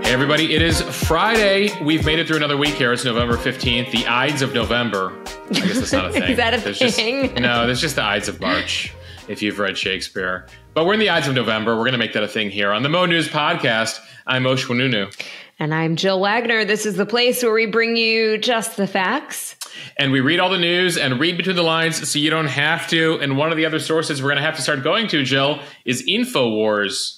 Hey everybody, it is Friday. We've made it through another week here. It's November 15th, the Ides of November. I guess that's not a thing. Is that a thing? There's just the Ides of March, if you've read Shakespeare. But we're in the Ides of November. We're going to make that a thing here on the Mo News Podcast. I'm Moshe Wanunu. And I'm Jill Wagner. This is the place where we bring you just the facts. And we read all the news and read between the lines so you don't have to. And one of the other sources we're going to have to start going to, Jill, is InfoWars.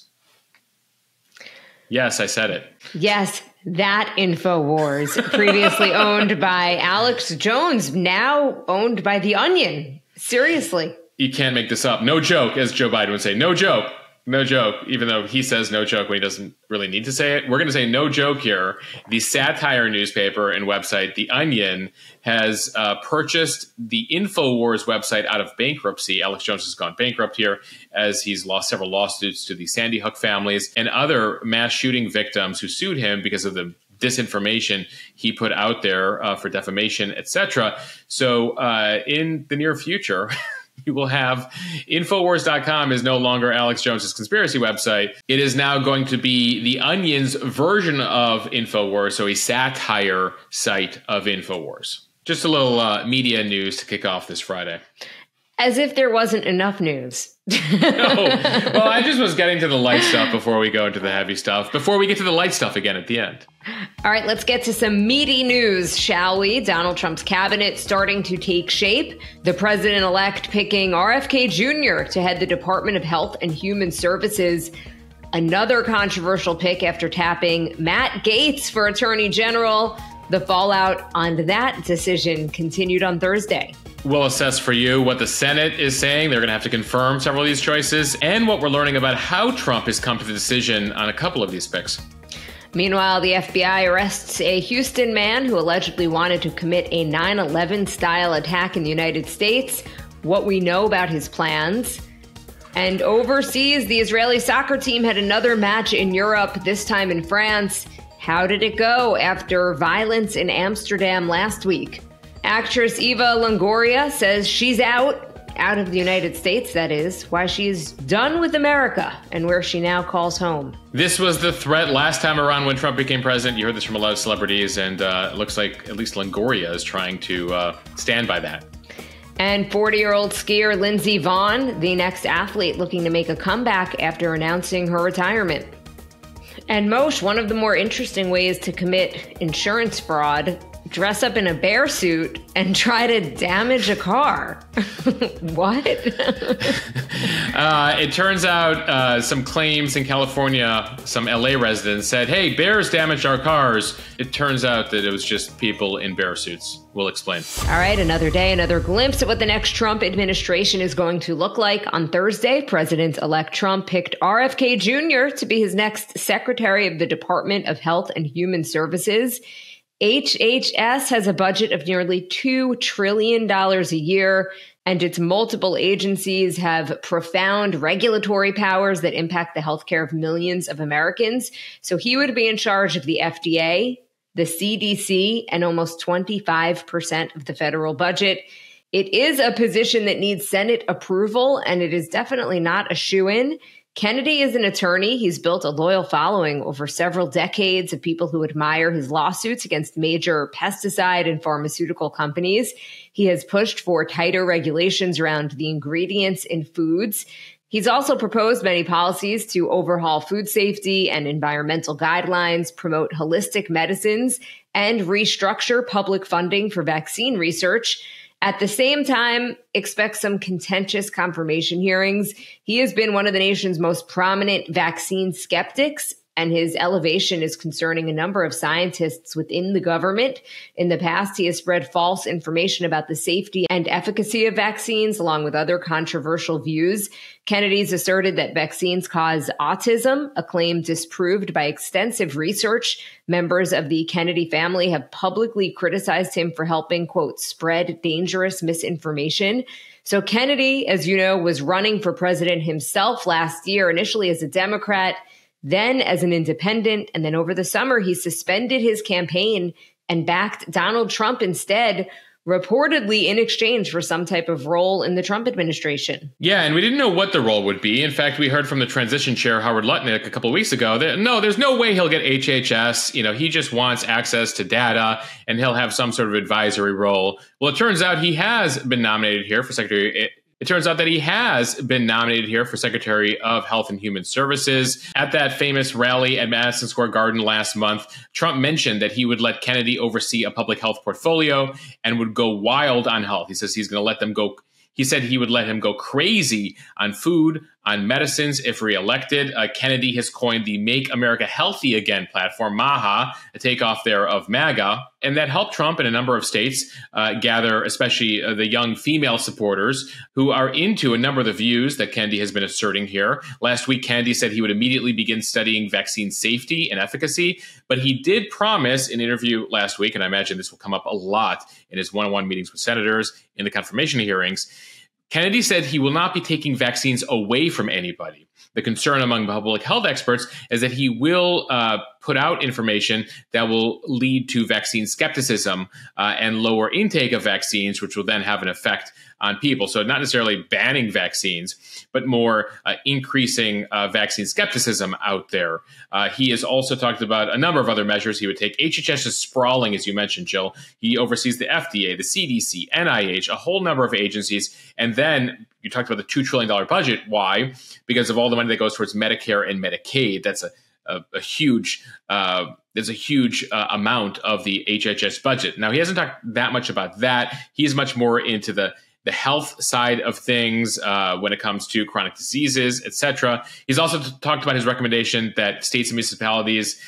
Yes, I said it. Yes, that InfoWars, previously owned by Alex Jones, now owned by The Onion. Seriously. You can't make this up. No joke, as Joe Biden would say. No joke. No joke, even though he says no joke when he doesn't really need to say it. We're going to say no joke here. The satire newspaper and website, The Onion, has purchased the InfoWars website out of bankruptcy. Alex Jones has gone bankrupt here as he's lost several lawsuits to the Sandy Hook families and other mass shooting victims who sued him because of the disinformation he put out there for defamation, etc. So in the near future... You will have Infowars.com is no longer Alex Jones's conspiracy website. It is now going to be The Onion's version of Infowars, so a satire site of Infowars. Just a little media news to kick off this Friday. As if there wasn't enough news. No. Well, I just was getting to the light stuff before we go into the heavy stuff, before we get to the light stuff again at the end. All right, let's get to some meaty news, shall we? Donald Trump's cabinet starting to take shape. The president-elect picking RFK Jr. to head the Department of Health and Human Services. Another controversial pick after tapping Matt Gaetz for Attorney General. The fallout on that decision continued on Thursday. We'll assess for you what the Senate is saying. They're going to have to confirm several of these choices and what we're learning about how Trump has come to the decision on a couple of these picks. Meanwhile, the FBI arrests a Houston man who allegedly wanted to commit a 9/11 style attack in the United States, what we know about his plans. And overseas, the Israeli soccer team had another match in Europe, this time in France. How did it go after violence in Amsterdam last week? Actress Eva Longoria says she's out of the United States, that is, why she's done with America and where she now calls home. This was the threat last time around when Trump became president. You heard this from a lot of celebrities, and it looks like at least Longoria is trying to stand by that. And 40-year-old skier Lindsey Vonn, the next athlete looking to make a comeback after announcing her retirement. And Moshe, one of the more interesting ways to commit insurance fraud, dress up in a bear suit and try to damage a car. What? It turns out some claims in California, some LA residents said, hey, bears damaged our cars. It turns out that it was just people in bear suits. We'll explain. All right, another day, another glimpse at what the next Trump administration is going to look like. On Thursday, President-elect Trump picked RFK Jr. to be his next Secretary of the Department of Health and Human Services. HHS has a budget of nearly $2 trillion a year, and its multiple agencies have profound regulatory powers that impact the healthcare of millions of Americans. So he would be in charge of the FDA, the CDC, and almost 25% of the federal budget. It is a position that needs Senate approval, and it is definitely not a shoo-in. Kennedy is an attorney. He's built a loyal following over several decades of people who admire his lawsuits against major pesticide and pharmaceutical companies. He has pushed for tighter regulations around the ingredients in foods. He's also proposed many policies to overhaul food safety and environmental guidelines, promote holistic medicines, and restructure public funding for vaccine research. At the same time, expect some contentious confirmation hearings. He has been one of the nation's most prominent vaccine skeptics, and his elevation is concerning a number of scientists within the government. In the past, he has spread false information about the safety and efficacy of vaccines, along with other controversial views. Kennedy's asserted that vaccines cause autism, a claim disproved by extensive research. Members of the Kennedy family have publicly criticized him for helping, quote, spread dangerous misinformation. So Kennedy, as you know, was running for president himself last year, initially as a Democrat, then as an independent, and then over the summer, he suspended his campaign and backed Donald Trump instead. reportedly in exchange for some type of role in the Trump administration. Yeah, and we didn't know what the role would be. In fact, we heard from the transition chair, Howard Lutnick, a couple of weeks ago that no, there's no way he'll get HHS. He just wants access to data and he'll have some sort of advisory role. Well, it turns out he has been nominated here for Secretary. It turns out that he has been nominated here for Secretary of Health and Human Services. At that famous rally at Madison Square Garden last month, Trump mentioned that he would let Kennedy oversee a public health portfolio and would go wild on health. He says he's going to let them go. He said he would let him go crazy on food, on medicines if reelected. Kennedy has coined the Make America Healthy Again platform, MAHA, a takeoff there of MAGA. And that helped Trump in a number of states gather, especially the young female supporters who are into a number of the views that Kennedy has been asserting here. Last week, Kennedy said he would immediately begin studying vaccine safety and efficacy. But he did promise in an interview last week, and I imagine this will come up a lot in his one-on-one meetings with senators in the confirmation hearings, Kennedy said he will not be taking vaccines away from anybody. The concern among public health experts is that he will put out information that will lead to vaccine skepticism and lower intake of vaccines, which will then have an effect on people. So not necessarily banning vaccines, but more increasing vaccine skepticism out there. He has also talked about a number of other measures he would take. HHS is sprawling, as you mentioned, Jill. He oversees the FDA, the CDC, NIH, a whole number of agencies. And then you talked about the $2 trillion budget. Why? Because of all the money that goes towards Medicare and Medicaid. That's a huge there's a huge amount of the HHS budget. Now, he hasn't talked that much about that. He's much more into the health side of things when it comes to chronic diseases, et cetera. He's also talked about his recommendation that states and municipalities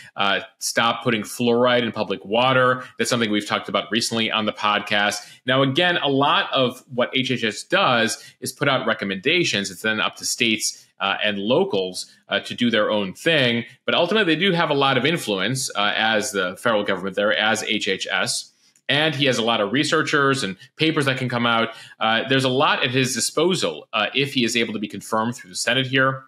stop putting fluoride in public water. That's something we've talked about recently on the podcast. Now, again, a lot of what HHS does is put out recommendations. It's then up to states and locals to do their own thing. But ultimately, they do have a lot of influence as the federal government there, as HHS. And he has a lot of researchers and papers that can come out. There's a lot at his disposal if he is able to be confirmed through the Senate here.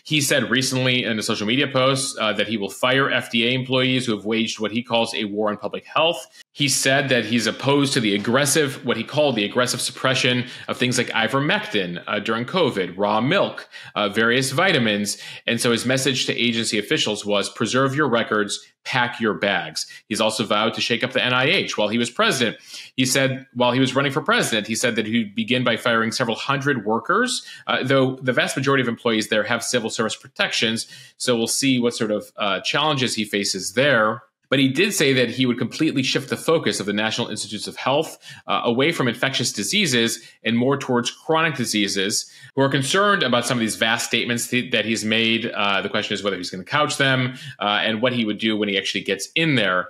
He said recently in a social media post that he will fire FDA employees who have waged what he calls a war on public health. He said that he's opposed to the aggressive, what he called the aggressive suppression of things like ivermectin during COVID, raw milk, various vitamins. And so his message to agency officials was preserve your records, pack your bags. He's also vowed to shake up the NIH while he was president. He said while he was running for president, he said that he'd begin by firing several hundred workers, though the vast majority of employees there have civil service protections. So we'll see what sort of challenges he faces there. But he did say that he would completely shift the focus of the National Institutes of Health away from infectious diseases and more towards chronic diseases. Who are concerned about some of these vast statements that he's made. The question is whether he's going to couch them and what he would do when he actually gets in there.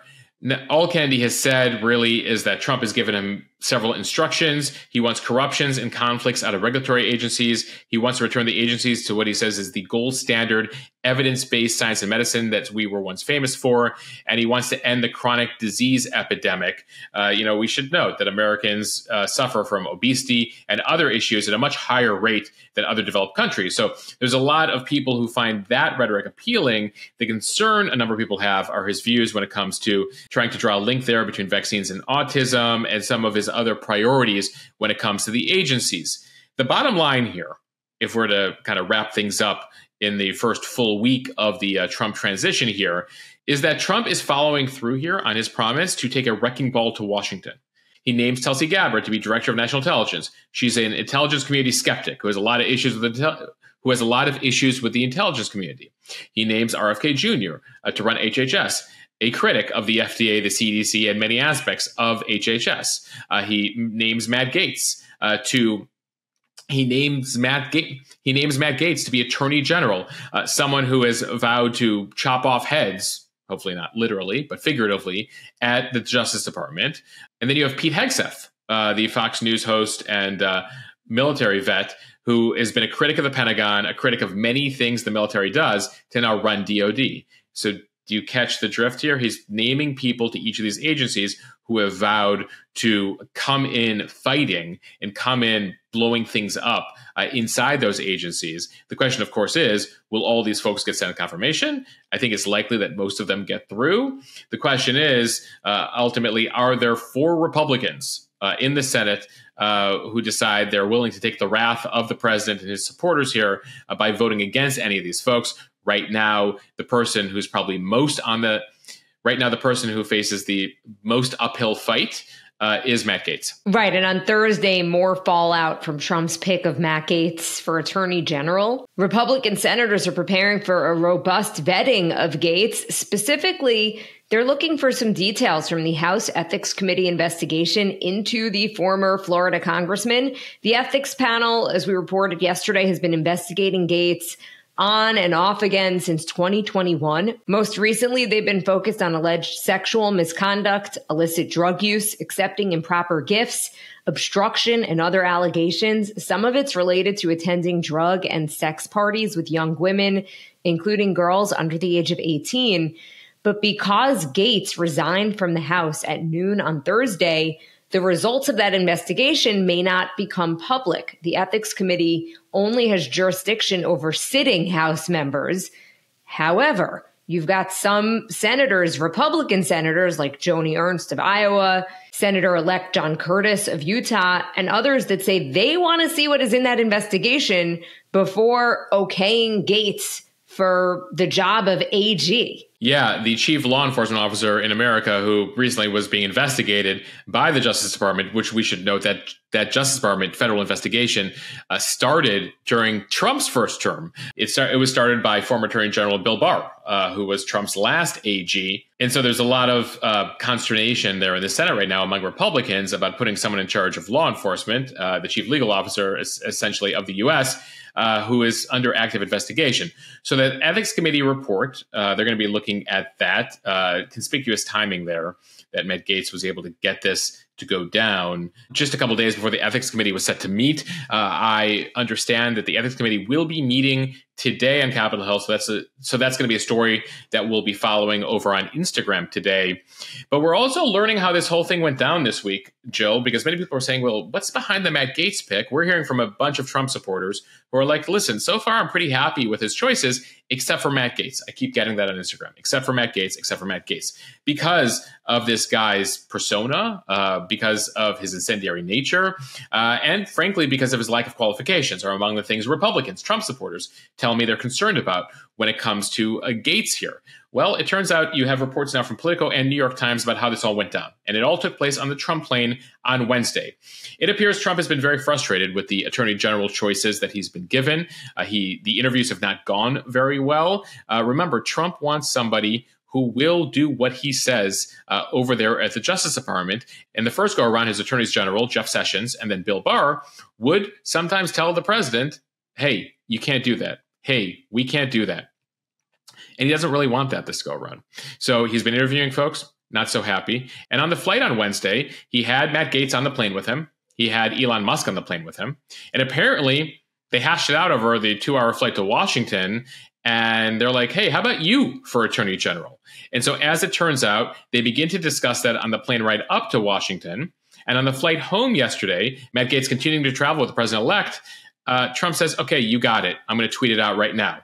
All Kennedy has said really is that Trump has given him several instructions. He wants corruptions and conflicts out of regulatory agencies. He wants to return the agencies to what he says is the gold standard evidence-based science and medicine that we were once famous for. And he wants to end the chronic disease epidemic. We should note that Americans suffer from obesity and other issues at a much higher rate than other developed countries. So there's a lot of people who find that rhetoric appealing. The concern a number of people have are his views when it comes to trying to draw a link there between vaccines and autism and some of his other priorities when it comes to the agencies. The bottom line here, if we're to kind of wrap things up in the first full week of the Trump transition here, is that Trump is following through here on his promise to take a wrecking ball to Washington. He names Tulsi Gabbard to be director of national intelligence. She's an intelligence community skeptic who has a lot of issues with the intelligence community. He names RFK Jr. To run HHS, a critic of the FDA, the CDC, and many aspects of HHS. He names Matt Gaetz to be Attorney General, someone who has vowed to chop off heads, hopefully not literally, but figuratively, at the Justice Department. And then you have Pete Hegseth, the Fox News host and military vet, who has been a critic of the Pentagon, a critic of many things the military does, to now run DOD. So Do you catch the drift here? He's naming people to each of these agencies who have vowed to come in fighting and come in blowing things up inside those agencies. The question, of course, is, will all these folks get Senate confirmation? I think it's likely that most of them get through. The question is, ultimately, are there 4 Republicans in the Senate who decide they're willing to take the wrath of the president and his supporters here by voting against any of these folks? Right now, the person who's probably the person who faces the most uphill fight is Matt Gaetz. Right. And on Thursday, more fallout from Trump's pick of Matt Gaetz for Attorney General. Republican senators are preparing for a robust vetting of Gaetz. Specifically, they're looking for some details from the House Ethics Committee investigation into the former Florida congressman. The ethics panel, as we reported yesterday, has been investigating Gaetz on and off again since 2021. Most recently, they've been focused on alleged sexual misconduct, illicit drug use, accepting improper gifts, obstruction, and other allegations. Some of it's related to attending drug and sex parties with young women, including girls under the age of 18. But because Gaetz resigned from the House at noon on Thursday, the results of that investigation may not become public. The Ethics Committee only has jurisdiction over sitting House members. However, you've got some senators, Republican senators like Joni Ernst of Iowa, Senator-elect John Curtis of Utah, and others that say they want to see what is in that investigation before okaying Gaetz for the job of AG. Yeah, the chief law enforcement officer in America who recently was being investigated by the Justice Department, which we should note that Justice Department federal investigation started during Trump's first term. It was started by former Attorney General Bill Barr, who was Trump's last AG. And so there's a lot of consternation there in the Senate right now among Republicans about putting someone in charge of law enforcement, the chief legal officer essentially of the U.S., who is under active investigation. So the Ethics Committee report, they're going to be looking at that conspicuous timing there, that Matt Gaetz was able to get this to go down just a couple of days before the Ethics Committee was set to meet. I understand that the Ethics Committee will be meeting today on Capitol Hill. So that's going to be a story that we'll be following over on Instagram today. But we're also learning how this whole thing went down this week, Jill, because many people are saying, well, what's behind the Matt Gaetz pick? We're hearing from a bunch of Trump supporters who are like, listen, so far I'm pretty happy with his choices, except for Matt Gaetz. I keep getting that on Instagram, except for Matt Gaetz, except for Matt Gaetz. Because of this guy's persona, because of his incendiary nature, and frankly, because of his lack of qualifications, are among the things Republicans, Trump supporters, tell me they're concerned about when it comes to Gaetz here. Well, it turns out you have reports now from Politico and New York Times about how this all went down. And it all took place on the Trump plane on Wednesday. It appears Trump has been very frustrated with the Attorney General choices that he's been given. The interviews have not gone very well. Remember, Trump wants somebody who will do what he says over there at the Justice Department. And the first go around, his attorneys general, Jeff Sessions, and then Bill Barr, would sometimes tell the president, hey, you can't do that. Hey, we can't do that. And he doesn't really want that this go around. So he's been interviewing folks, not so happy. And on the flight on Wednesday, he had Matt Gaetz on the plane with him. He had Elon Musk on the plane with him. And apparently they hashed it out over the 2-hour flight to Washington. And they're like, hey, how about you for Attorney General? And so as it turns out, they begin to discuss that on the plane ride up to Washington. And on the flight home yesterday, Matt Gaetz continuing to travel with the president-elect, Trump says, okay, you got it. I'm going to tweet it out right now.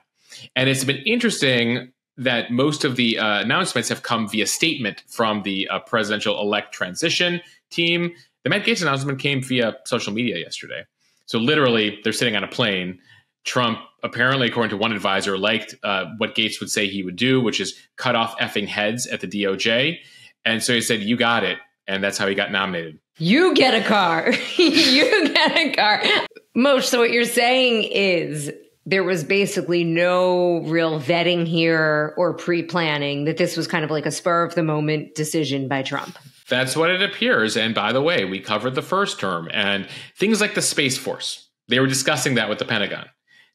And it's been interesting that most of the announcements have come via statement from the presidential-elect transition team. The Matt Gaetz announcement came via social media yesterday. So literally, they're sitting on a plane. Trump, apparently, according to one advisor, liked what Gaetz would say he would do, which is cut off effing heads at the DOJ. And so he said, you got it. And that's how he got nominated. You get a car. You get a car. Moshe, so what you're saying is there was basically no real vetting here or pre-planning, that this was kind of like a spur-of-the-moment decision by Trump. That's what it appears. And by the way, we covered the first term and things like the Space Force. They were discussing that with the Pentagon.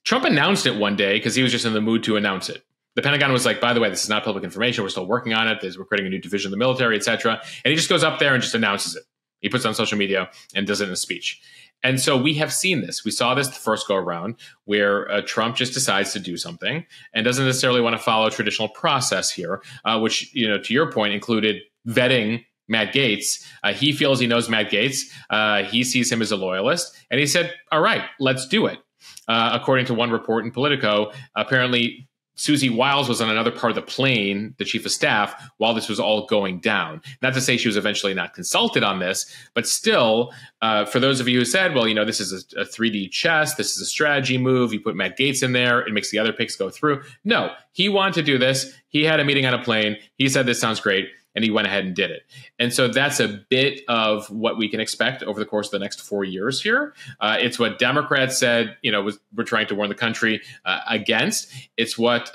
Trump announced it one day because he was just in the mood to announce it. The Pentagon was like, by the way, this is not public information. We're still working on it. We're creating a new division of the military, et cetera. And he just goes up there and just announces it. He puts it on social media and does it in a speech. And so we have seen this. We saw this the first go around where Trump just decides to do something and doesn't necessarily want to follow traditional process here, which, to your point, included vetting Matt Gaetz. He feels he knows Matt Gaetz. He sees him as a loyalist. And he said, all right, let's do it. According to one report in Politico, apparently Susie Wiles was on another part of the plane, the chief of staff, while this was all going down. Not to say she was eventually not consulted on this, but still, for those of you who said, well, this is a 3D chess, this is a strategy move, you put Matt Gaetz in there, it makes the other picks go through. No, he wanted to do this. He had a meeting on a plane. He said, this sounds great. And he went ahead and did it. And so that's a bit of what we can expect over the course of the next 4 years here. It's what Democrats said, we're trying to warn the country against. It's what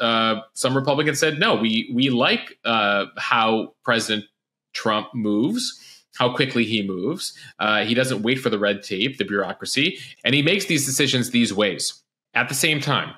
some Republicans said, no, we like how President Trump moves, how quickly he moves. He doesn't wait for the red tape, the bureaucracy, and he makes these decisions these ways. At the same time,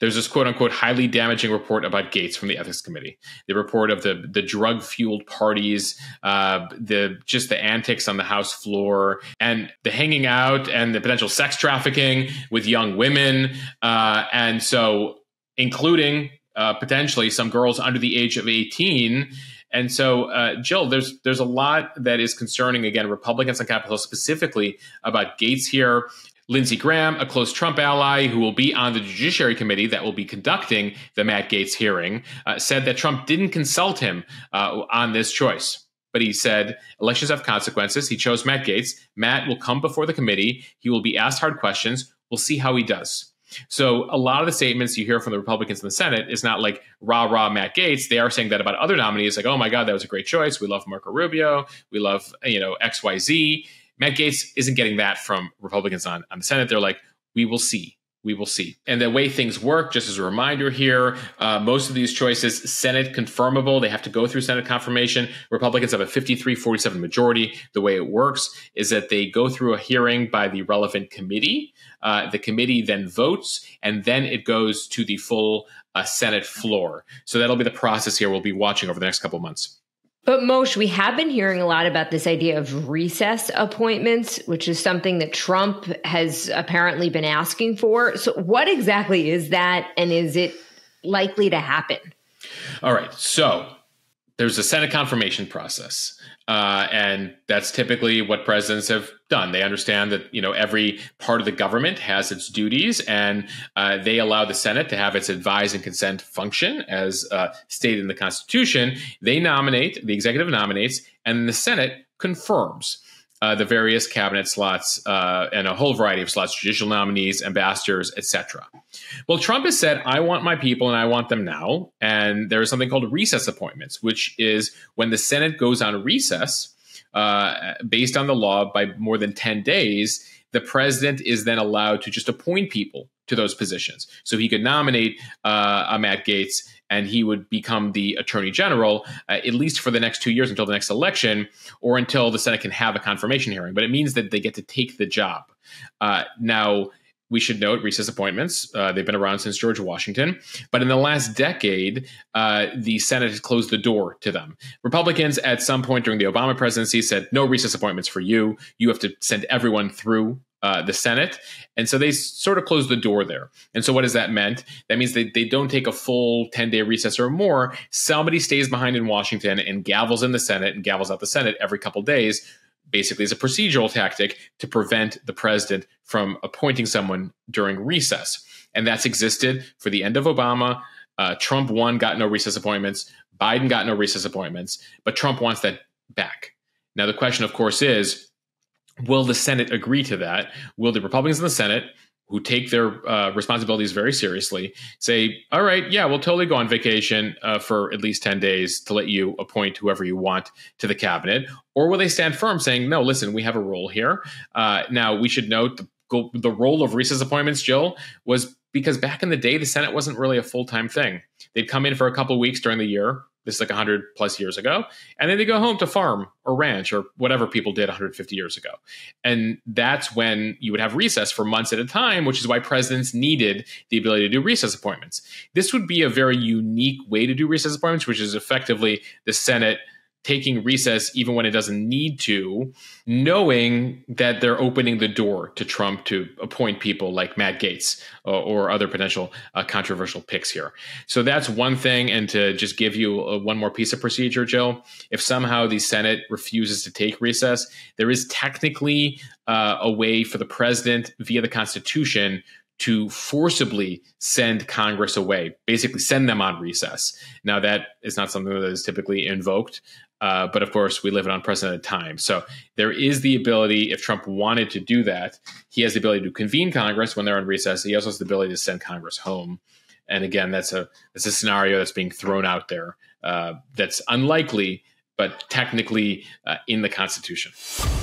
there's this quote-unquote highly damaging report about Gaetz from the Ethics Committee. The report of the drug-fueled parties, the antics on the House floor, and the hanging out and the potential sex trafficking with young women, and so including potentially some girls under the age of 18. And so, Jill, there's a lot that is concerning, again, Republicans on Capitol Hill specifically about Gaetz here. Lindsey Graham, a close Trump ally who will be on the Judiciary Committee that will be conducting the Matt Gaetz hearing, said that Trump didn't consult him on this choice. But he said elections have consequences. He chose Matt Gaetz. Matt will come before the committee. He will be asked hard questions. We'll see how he does. So a lot of the statements you hear from the Republicans in the Senate is not like rah Matt Gaetz. They are saying that about other nominees, like, oh my God, that was a great choice. We love Marco Rubio. We love XYZ. Matt Gaetz isn't getting that from Republicans on the Senate. They're like, we will see. We will see. And the way things work, just as a reminder here, most of these choices, Senate confirmable. They have to go through Senate confirmation. Republicans have a 53-47 majority. The way it works is that they go through a hearing by the relevant committee. The committee then votes, and then it goes to the full Senate floor. So that'll be the process here we'll be watching over the next couple of months. But Moshe, we have been hearing a lot about this idea of recess appointments, which is something that Trump has apparently been asking for. So what exactly is that, and is it likely to happen? All right. So there's a Senate confirmation process. And that's typically what presidents have done. They understand that, every part of the government has its duties, and they allow the Senate to have its advise and consent function as stated in the Constitution. They nominate, the executive nominates, and the Senate confirms the various cabinet slots and a whole variety of slots, judicial nominees, ambassadors, etc. Well, Trump has said, I want my people and I want them now. And there is something called recess appointments, which is when the Senate goes on recess based on the law by more than 10 days, the president is then allowed to just appoint people to those positions. So he could nominate a Matt Gaetz, and he would become the attorney general, at least for the next 2 years until the next election, or until the Senate can have a confirmation hearing. But it means that they get to take the job. Now, we should note recess appointments. They've been around since George Washington. But in the last decade, the Senate has closed the door to them. Republicans at some point during the Obama presidency said, no recess appointments for you. You have to send everyone through the Senate. And so they sort of closed the door there. And so what has that meant? That means they don't take a full 10-day recess or more. Somebody stays behind in Washington and gavels in the Senate and gavels out the Senate every couple of days, basically as a procedural tactic to prevent the president from appointing someone during recess. And that's existed for the end of Obama. Trump 1 got no recess appointments. Biden got no recess appointments. But Trump wants that back. Now, the question, of course, is, will the Senate agree to that? Will the Republicans in the Senate, who take their responsibilities very seriously, say, all right, yeah, we'll totally go on vacation for at least 10 days to let you appoint whoever you want to the cabinet? Or will they stand firm saying, no, listen, we have a role here. Now, we should note the role of recess appointments, Jill, was because back in the day, the Senate wasn't really a full-time thing. They'd come in for a couple of weeks during the year. This is like 100 plus years ago. And then they go home to farm or ranch or whatever people did 150 years ago. And that's when you would have recess for months at a time, which is why presidents needed the ability to do recess appointments. This would be a very unique way to do recess appointments, which is effectively the Senate taking recess even when it doesn't need to, knowing that they're opening the door to Trump to appoint people like Matt Gaetz or other potential controversial picks here. So that's one thing. And to just give you one more piece of procedure, Jill, if somehow the Senate refuses to take recess, there is technically a way for the president via the Constitution to forcibly send Congress away, basically send them on recess. Now, that is not something that is typically invoked, but of course, we live in unprecedented times. So there is the ability, if Trump wanted to do that, he has the ability to convene Congress when they're on recess. He also has the ability to send Congress home. And again, that's a scenario that's being thrown out there that's unlikely, but technically in the Constitution.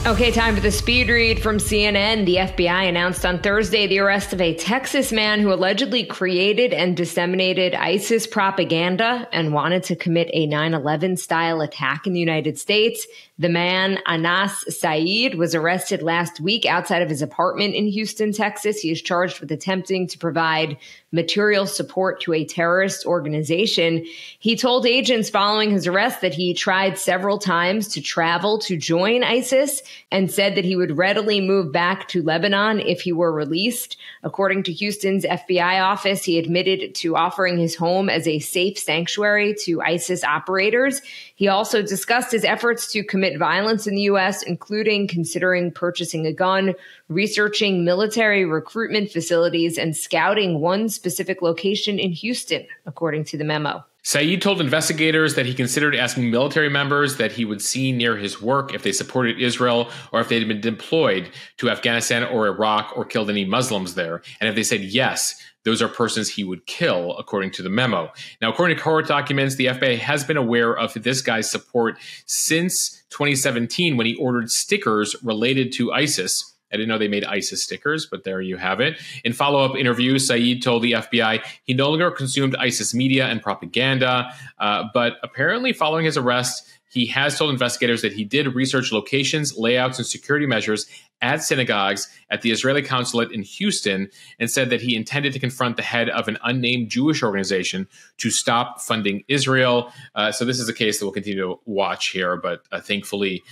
Okay, time for the speed read from CNN. The FBI announced on Thursday the arrest of a Texas man who allegedly created and disseminated ISIS propaganda and wanted to commit a 9/11-style attack in the United States. The man, Anas Saeed, was arrested last week outside of his apartment in Houston, Texas. He is charged with attempting to provide material support to a terrorist organization. He told agents following his arrest that he tried several times to travel to join ISIS and said that he would readily move back to Lebanon if he were released. According to Houston's FBI office, he admitted to offering his home as a safe sanctuary to ISIS operators. He also discussed his efforts to commit violence in the U.S., including considering purchasing a gun, researching military recruitment facilities, and scouting one specific location in Houston, according to the memo. Saeed told investigators that he considered asking military members that he would see near his work if they supported Israel or if they'd been deployed to Afghanistan or Iraq or killed any Muslims there. And if they said yes, those are persons he would kill, according to the memo. Now, according to court documents, the FBI has been aware of this guy's support since 2017 when he ordered stickers related to ISIS. I didn't know they made ISIS stickers, but there you have it. In follow-up interviews, Saeed told the FBI he no longer consumed ISIS media and propaganda, but apparently following his arrest, he has told investigators that he did research locations, layouts, and security measures at synagogues at the Israeli consulate in Houston and said that he intended to confront the head of an unnamed Jewish organization to stop funding Israel. So this is a case that we'll continue to watch here, but thankfully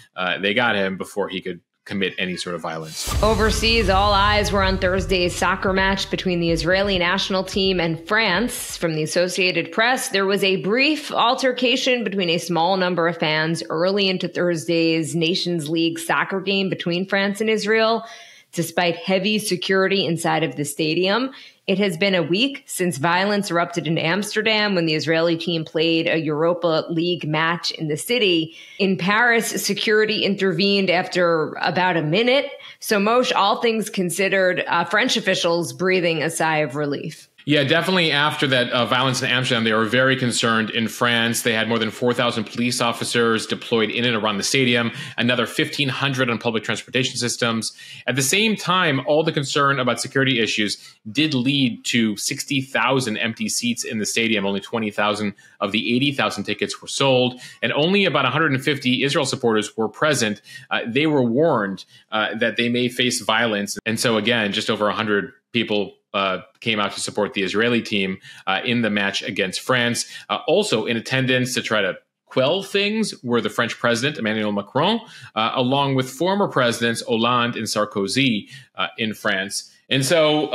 they got him before he could commit any sort of violence. Overseas, all eyes were on Thursday's soccer match between the Israeli national team and France. From the Associated Press, there was a brief altercation between a small number of fans early into Thursday's Nations League soccer game between France and Israel. Despite heavy security inside of the stadium, it has been a week since violence erupted in Amsterdam when the Israeli team played a Europa League match in the city. In Paris, security intervened after about a minute. So, Moshe, all things considered, French officials breathing a sigh of relief. Yeah, definitely after that violence in Amsterdam, they were very concerned in France. They had more than 4,000 police officers deployed in and around the stadium, another 1,500 on public transportation systems. At the same time, all the concern about security issues did lead to 60,000 empty seats in the stadium. Only 20,000 of the 80,000 tickets were sold, and only about 150 Israel supporters were present. They were warned that they may face violence. And so, again, just over 100 people came out to support the Israeli team in the match against France. Also in attendance to try to quell things were the French president, Emmanuel Macron, along with former presidents Hollande and Sarkozy in France. And so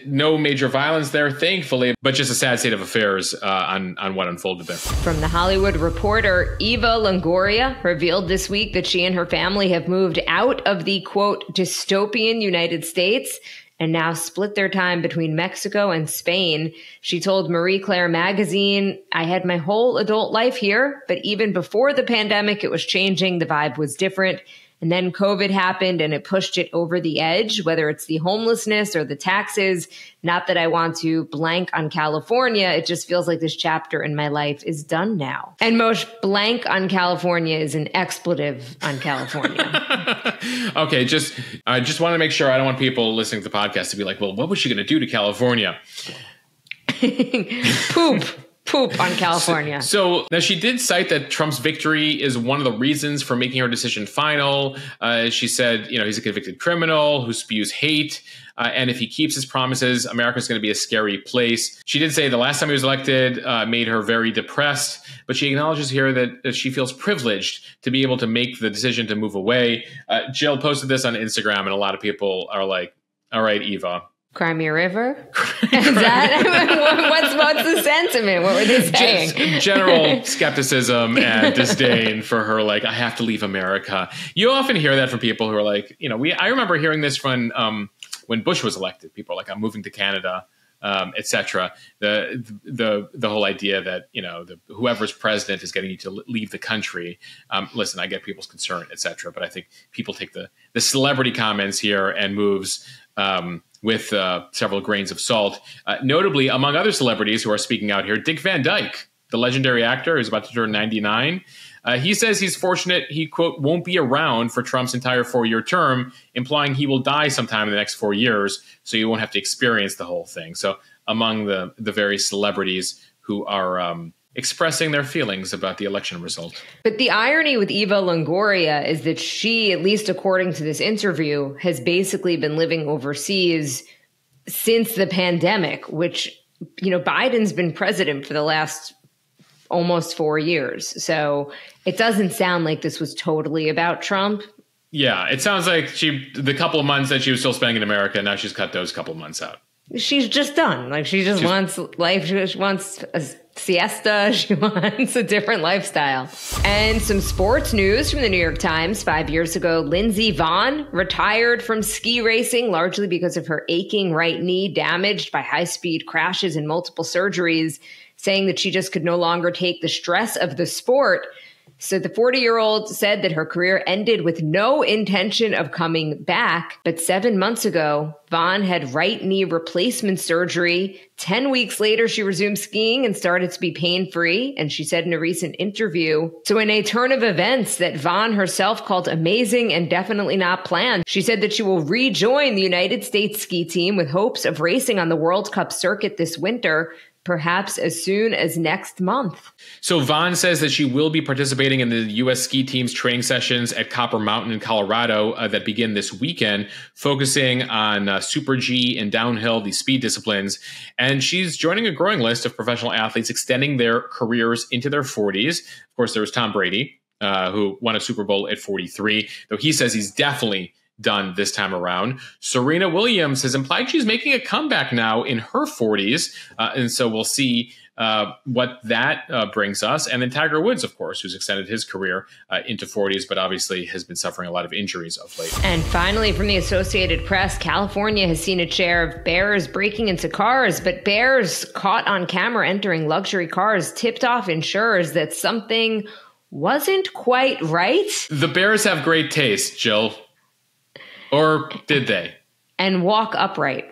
no major violence there, thankfully, but just a sad state of affairs on what unfolded there. From The Hollywood Reporter, Eva Longoria revealed this week that she and her family have moved out of the, quote, dystopian United States and now split their time between Mexico and Spain. She told Marie Claire magazine, "I had my whole adult life here, but even before the pandemic, it was changing. The vibe was different. And then COVID happened and it pushed it over the edge, whether it's the homelessness or the taxes. Not that I want to blank on California. It just feels like this chapter in my life is done now." And Moshe, blank on California is an expletive on California. Okay, I just want to make sure I don't want people listening to the podcast to be like, well, what was she going to do to California? Poop. poop on California. So now she did cite that Trump's victory is one of the reasons for making her decision final. She said, he's a convicted criminal who spews hate. And if he keeps his promises, America's going to be a scary place. She did say the last time he was elected made her very depressed, but she acknowledges here that she feels privileged to be able to make the decision to move away. Jill posted this on Instagram, and a lot of people are like, all right, Eva. Cry me a river? Is that, what's the sentiment? What were they saying? Just general skepticism and disdain for her, like, I have to leave America. You often hear that from people who are like, I remember hearing this from when Bush was elected. People are like, I'm moving to Canada, etc. The whole idea that, whoever's president is getting you to leave the country. Listen, I get people's concern, etc. But I think people take the celebrity comments here and moves with several grains of salt. Notably, among other celebrities who are speaking out here, Dick Van Dyke, the legendary actor who's about to turn 99. He says he's fortunate he, quote, won't be around for Trump's entire 4-year term, implying he will die sometime in the next 4 years, so you won't have to experience the whole thing. So among the various celebrities who are expressing their feelings about the election result. But the irony with Eva Longoria is that she, at least according to this interview, has basically been living overseas since the pandemic, which, Biden's been president for the last almost 4 years. So it doesn't sound like this was totally about Trump. Yeah, it sounds like the couple of months that she was still spending in America, now she's cut those couple of months out. She's just done. Like, she just wants life. She just wants a siesta. She wants a different lifestyle. And some sports news from the New York Times. 5 years ago, Lindsey Vonn retired from ski racing, largely because of her aching right knee damaged by high-speed crashes and multiple surgeries, saying that she just could no longer take the stress of the sport. So the 40-year-old said that her career ended with no intention of coming back. But 7 months ago, Vonn had right knee replacement surgery. 10 weeks later, she resumed skiing and started to be pain-free. And she said in a recent interview, so in a turn of events that Vonn herself called amazing and definitely not planned, she said that she will rejoin the United States ski team with hopes of racing on the World Cup circuit this winter, perhaps as soon as next month. So Vonn says that she will be participating in the U.S. ski team's training sessions at Copper Mountain in Colorado that begin this weekend, focusing on Super G and downhill, these speed disciplines. And she's joining a growing list of professional athletes extending their careers into their 40s. Of course, there was Tom Brady, who won a Super Bowl at 43, though he says he's definitely done this time around. Serena Williams has implied she's making a comeback now in her 40s. And so we'll see what that brings us. And then Tiger Woods, of course, who's extended his career into 40s, but obviously has been suffering a lot of injuries of late. And finally, from the Associated Press, California has seen its share of bears breaking into cars, but bears caught on camera entering luxury cars tipped off insurers that something wasn't quite right. The bears have great taste, Jill. Or did they? And walk upright.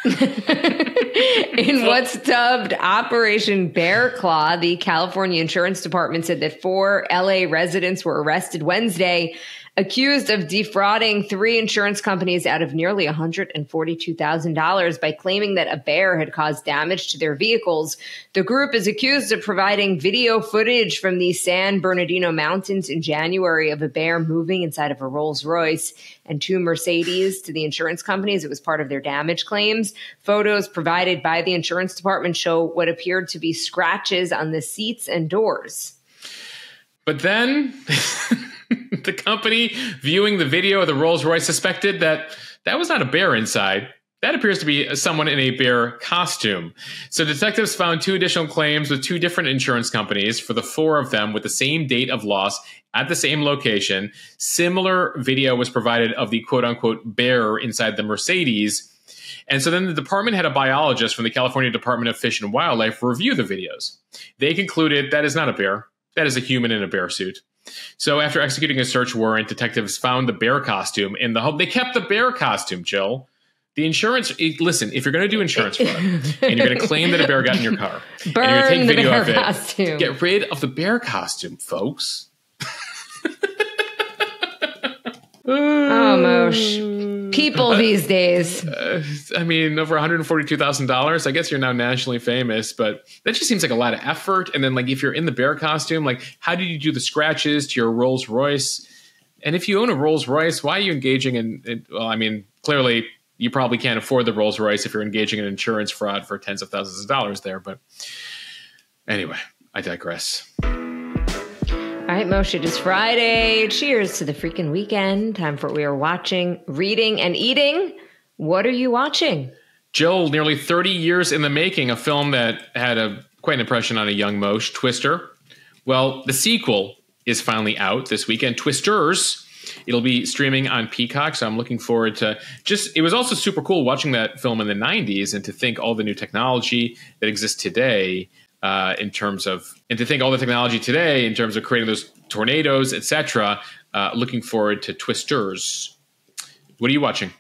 In what's dubbed Operation Bear Claw, the California Insurance Department said that 4 LA residents were arrested Wednesday, accused of defrauding 3 insurance companies out of nearly $142,000 by claiming that a bear had caused damage to their vehicles. The group is accused of providing video footage from the San Bernardino Mountains in January of a bear moving inside of a Rolls-Royce and 2 Mercedes to the insurance companies. It was part of their damage claims. Photos provided by the insurance department show what appeared to be scratches on the seats and doors. But then the company viewing the video of the Rolls-Royce suspected that was not a bear inside. That appears to be someone in a bear costume. So detectives found 2 additional claims with 2 different insurance companies for the 4 of them with the same date of loss at the same location. Similar video was provided of the quote-unquote bear inside the Mercedes. And so then the department had a biologist from the California Department of Fish and Wildlife review the videos. They concluded that is not a bear. That is a human in a bear suit. So after executing a search warrant, detectives found the bear costume in the home. They kept the bear costume, Jill. The insurance, listen, if you're going to do insurance fraud and you're going to claim that a bear got in your car, and you're going to take video of it, costume. Get rid of the bear costume, folks. Oh, Moshe. People these days. I mean, over $142,000. I guess you're now nationally famous, but that just seems like a lot of effort. And then, like, if you're in the bear costume, like, how did you do the scratches to your Rolls Royce? And if you own a Rolls Royce, why are you engaging in well, I mean, clearly you probably can't afford the Rolls Royce if you're engaging in insurance fraud for tens of thousands of dollars there. But anyway, I digress. All right, Moshe, it is Friday. Cheers to the freaking weekend. Time for what we are watching, reading, and eating. What are you watching? Jill, nearly 30 years in the making, a film that had quite an impression on a young Moshe, Twister. Well, the sequel is finally out this weekend, Twisters. It'll be streaming on Peacock, so I'm looking forward to it was also super cool watching that film in the 90s and to think all the new technology that exists today in terms of creating those tornadoes, etc. Looking forward to Twisters. What are you watching?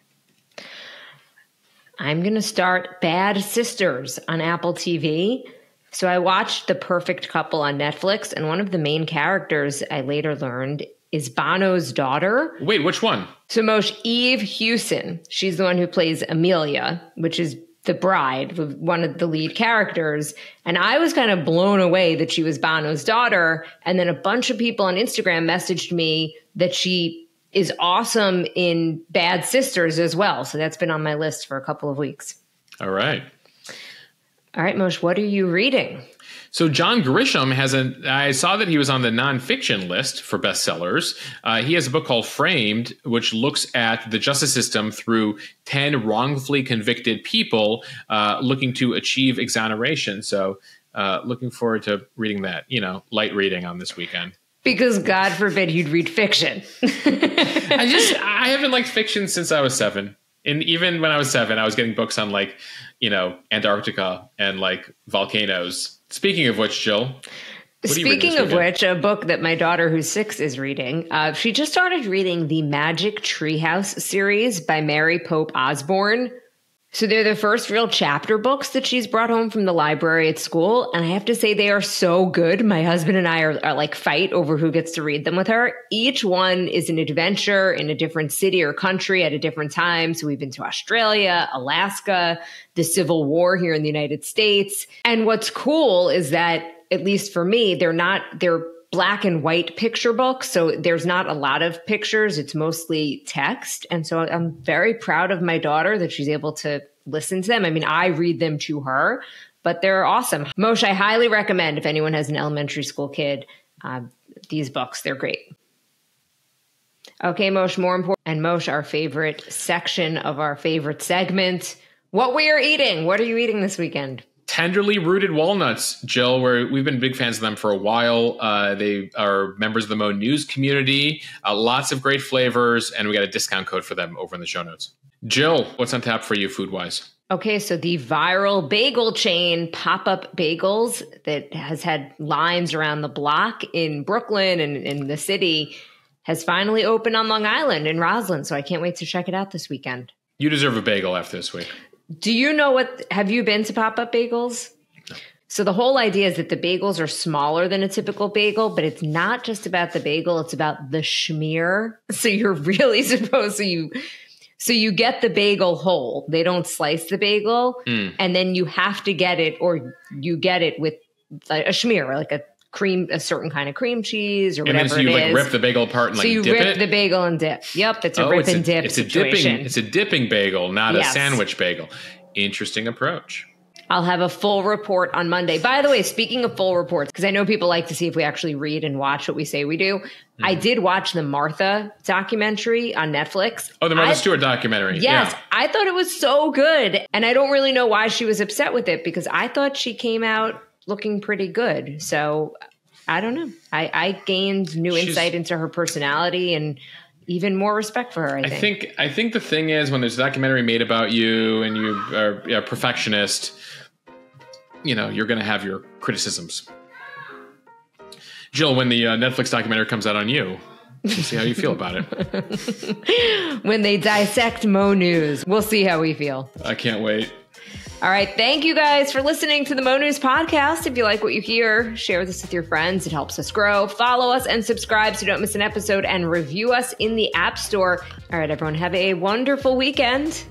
I'm going to start Bad Sisters on Apple TV. So I watched The Perfect Couple on Netflix, and one of the main characters, I later learned, is Bono's daughter. Wait, which one? So Moshe, Eve Hewson. She's the one who plays Amelia, which is the bride, one of the lead characters. And I was kind of blown away that she was Bono's daughter. And then a bunch of people on Instagram messaged me that she is awesome in Bad Sisters as well. So that's been on my list for a couple of weeks. All right. All right, Moshe, what are you reading? So John Grisham I saw that he was on the nonfiction list for bestsellers. He has a book called Framed, which looks at the justice system through 10 wrongfully convicted people looking to achieve exoneration. So looking forward to reading that, light reading on this weekend. Because God forbid you'd read fiction. I haven't liked fiction since I was 7. And even when I was 7, I was getting books on Antarctica and volcanoes. Speaking of which, Jill. Speaking of which, a book that my daughter, who's 6, is reading. She just started reading the Magic Treehouse series by Mary Pope Osborne. So they're the first real chapter books that she's brought home from the library at school. And I have to say they are so good. My husband and I are fight over who gets to read them with her. Each one is an adventure in a different city or country at a different time. So we've been to Australia, Alaska, the Civil War here in the United States. And what's cool is that, at least for me, they're black and white picture books. So there's not a lot of pictures. It's mostly text. And so I'm very proud of my daughter that she's able to listen to them. I mean, I read them to her, but they're awesome. Moshe, I highly recommend if anyone has an elementary school kid, these books, they're great. Okay, Moshe, more important. And Moshe, our favorite section of our favorite segment, what we are eating. What are you eating this weekend? Tenderly rooted walnuts, Jill, we've been big fans of them for a while. They are members of the Mo News community. Lots of great flavors, and we got a discount code for them over in the show notes. Jill, what's on tap for you food-wise? Okay, so the viral bagel chain Pop-Up Bagels that has had lines around the block in Brooklyn and in the city has finally opened on Long Island in Roslyn, so I can't wait to check it out this weekend. You deserve a bagel after this week. Do you know have you been to Pop-Up Bagels? No. So the whole idea is that the bagels are smaller than a typical bagel, but it's not just about the bagel, it's about the schmear. So you're really supposed to, so you get the bagel whole. They don't slice the bagel, and then you have to get it, or you get it with a schmear, like a certain kind of cream cheese or whatever it is. And then you rip the bagel apart and dip it? So you rip the bagel and dip. Yep, it's a rip and dip situation. It's a dipping bagel, not a sandwich bagel. Interesting approach. I'll have a full report on Monday. By the way, speaking of full reports, because I know people like to see if we actually read and watch what we say we do. I did watch the Martha documentary on Netflix. Oh, the Martha Stewart documentary. Yes. Yeah. I thought it was so good. And I don't really know why she was upset with it, because I thought she came out looking pretty good. So I don't know. I gained new insight into her personality and even more respect for her, I think. I think the thing is, when there's a documentary made about you and you are a perfectionist, you're going to have your criticisms. Jill, when the Netflix documentary comes out on you, we'll see how you feel about it. When they dissect Mo News, we'll see how we feel. I can't wait. All right. Thank you guys for listening to the Mo News podcast. If you like what you hear, share this with your friends. It helps us grow. Follow us and subscribe so you don't miss an episode, and review us in the App Store. All right, everyone. Have a wonderful weekend.